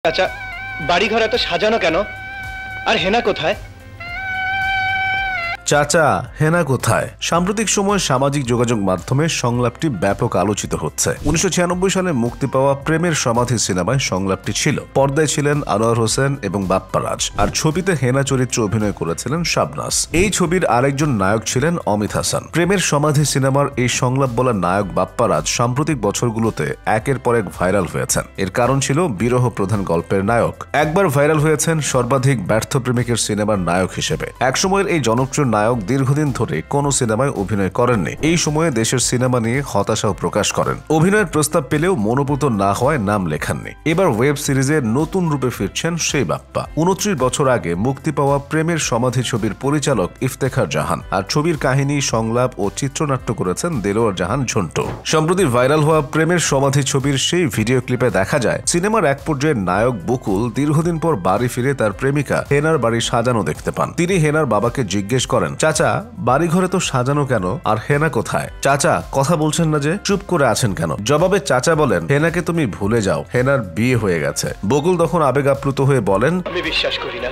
চাচা, বাড়িঘর এত সাজানো কেন? আর হেনা কোথায়? চাচা হেনা কোথায়? সাম্প্রতিক সময়ে সামাজিক যোগাযোগ মাধ্যমে সংলাপটি ব্যাপক আলোচিত হচ্ছে। 1996 সালে মুক্তি পাওয়া প্রেমের সমাধি সিনেমায় সংলাপটি ছিল। পর্দায় ছিলেন আনোয়ার হোসেন এবং বাপ্পা রাজ, আর ছবিতে হেনা চরিত্রে অভিনয় করেছিলেন শাবনাজ। এই ছবির আরেকজন নায়ক ছিলেন অমিত হাসান। প্রেমের সমাধি সিনেমার এই সংলাপ বলা নায়ক বাপ্পা রাজ সাম্প্রতিক বছরগুলোতে একের পর এক ভাইরাল হয়েছেন। এর কারণ ছিল বিরহ প্রধান গল্পের নায়ক। একবার ভাইরাল হয়েছেন সর্বাধিক ব্যর্থ প্রেমিকের সিনেমার নায়ক হিসেবে। একসময়ের এই জনপ্রিয় নায়ক দীর্ঘদিন ধরে কোনো সিনেমায় অভিনয় করেননি। এই সময়ে দেশের সিনেমা নিয়ে হতাশাও প্রকাশ করেন। অভিনয়ের প্রস্তাব পেলেও মনোপুত না হওয়ায় নাম লেখাননি। এবার ওয়েব সিরিজে নতুন রূপে ফিরছেন সেই বাপ্পা। 29 বছর আগে মুক্তি পাওয়া প্রেমের সমাধি ছবির পরিচালক ইফতেখার জাহান, আর ছবির কাহিনী, সংলাপ ও চিত্রনাট্য করেছেন দেলোয়ার জাহান ঝন্টু। সম্প্রতি ভাইরাল হওয়া প্রেমের সমাধি ছবির সেই ভিডিও ক্লিপে দেখা যায় সিনেমার এক পর্যায়ে নায়ক বকুল দীর্ঘদিন পর বাড়ি ফিরে তার প্রেমিকা হেনার বাড়ি সাজানো দেখতে পান। তিনি হেনার বাবাকে জিজ্ঞেস করেন, চাচা বাড়িঘরে তো সাজানো কেন, আর হেনা কোথায়? চাচা কথা বলছেন না যে, চুপ করে আছেন কেন? জবাবে চাচা বলেন, হেনাকে তুমি ভুলে যাও, হেনার বিয়ে হয়ে গেছে। বকুল তখন আবেগ আপ্লুত হয়ে বলেন, আমি বিশ্বাস করি না,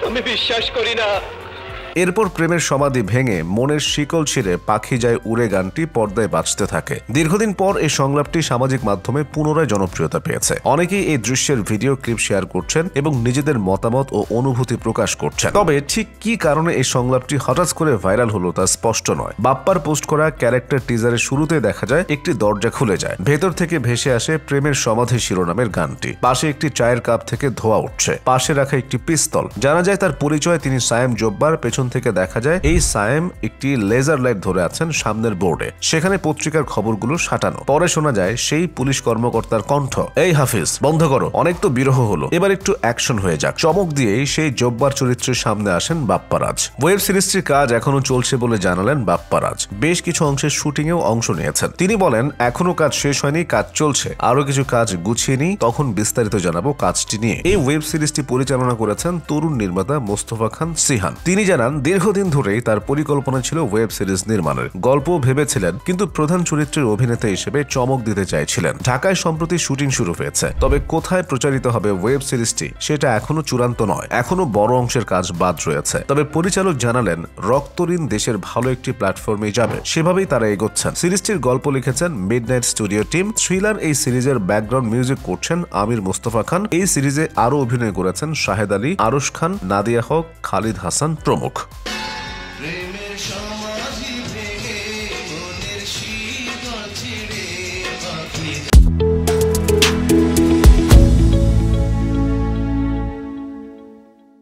আমি বিশ্বাস করি না। এরপর প্রেমের সমাধি ভেঙে মনের শিকল ছিঁড়ে পাখি যায় উড়ে গানটি পর্দায় বাজতে থাকে। দীর্ঘদিন পর এই সংলাপটি সামাজিক মাধ্যমে পুনরায় জনপ্রিয়তা পেয়েছে। অনেকেই এই দৃশ্যের ভিডিও ক্লিপ শেয়ার করছেন এবং নিজেদের মতামত ও অনুভূতি প্রকাশ করছেন। তবে ঠিক কি কারণে এই সংলাপটি হঠাৎ করে ভাইরাল হলো তা স্পষ্ট নয়। বাপ্পার পোস্ট করা ক্যারেক্টার টিজারের শুরুতে দেখা যায় একটি দরজা খুলে যায়, ভেতর থেকে ভেসে আসে প্রেমের সমাধি শিরোনামের গানটি। পাশে একটি চায়ের কাপ থেকে ধোঁয়া উঠছে, পাশে রাখা একটি পিস্তল। জানা যায় তার পরিচয় তিনি সায়েম জব্বার। পেছন থেকে দেখা যায় এই সায়েম একটি লেজার লাইট ধরে আছেন সামনের বোর্ডে। সেখানে পত্রিকার খবরগুলো সাঁটানো। পরে শোনা যায় সেই পুলিশ কর্মকর্তার কণ্ঠ, এই হাফিজ বন্ধ করো, অনেক তো বিরহ হলো, এবার একটু অ্যাকশন হয়ে যাক। চমক দিয়েই সেই জব্বার চরিত্রের সামনে আসেন বাপ্পা রাজ। ওয়েব সিরিজটির কাজ এখনো চলছে বলে জানালেন বাপ্পা রাজ। বেশ কিছু অংশের শুটিং এও অংশ নিয়েছেন। তিনি বলেন, এখনো কাজ শেষ হয়নি, কাজ চলছে, আরো কিছু কাজ গুছিয়ে নিই, তখন বিস্তারিত জানাবো কাজটি নিয়ে। এই ওয়েব সিরিজটি পরিচালনা করেছেন তরুণ নির্মাতা মোস্তফা খান সিহান। তিনি জানান, দীর্ঘদিন ধরেই তার পরিকল্পনা ছিল ওয়েব সিরিজ নির্মাণের। গল্প ভেবেছিলেন, কিন্তু প্রধান চরিত্রের অভিনেতা হিসেবে চমক দিতে চাইছিলেন। ঢাকায় সম্প্রতি শুটিং শুরু হয়েছে, তবে কোথায় প্রচারিত হবে ওয়েব সিরিজটি সেটা এখনো চূড়ান্ত নয়। এখনো বড় অংশের কাজ বাদ রয়েছে। তবে পরিচালক জানালেন, রক্তঋণ দেশের ভালো একটি প্ল্যাটফর্মে যাবে, সেভাবেই তারা এগোচ্ছেন। সিরিজটির গল্প লিখেছেন মিডনাইট স্টুডিও টিম। থ্রিলার এই সিরিজের ব্যাকগ্রাউন্ড মিউজিক করছেন আমির মোস্তফা খান। এই সিরিজে আরো অভিনয় করেছেন শাহেদ আলী, আরশ খান, নাদিয়া হক, খালিদ হাসান প্রমুখ।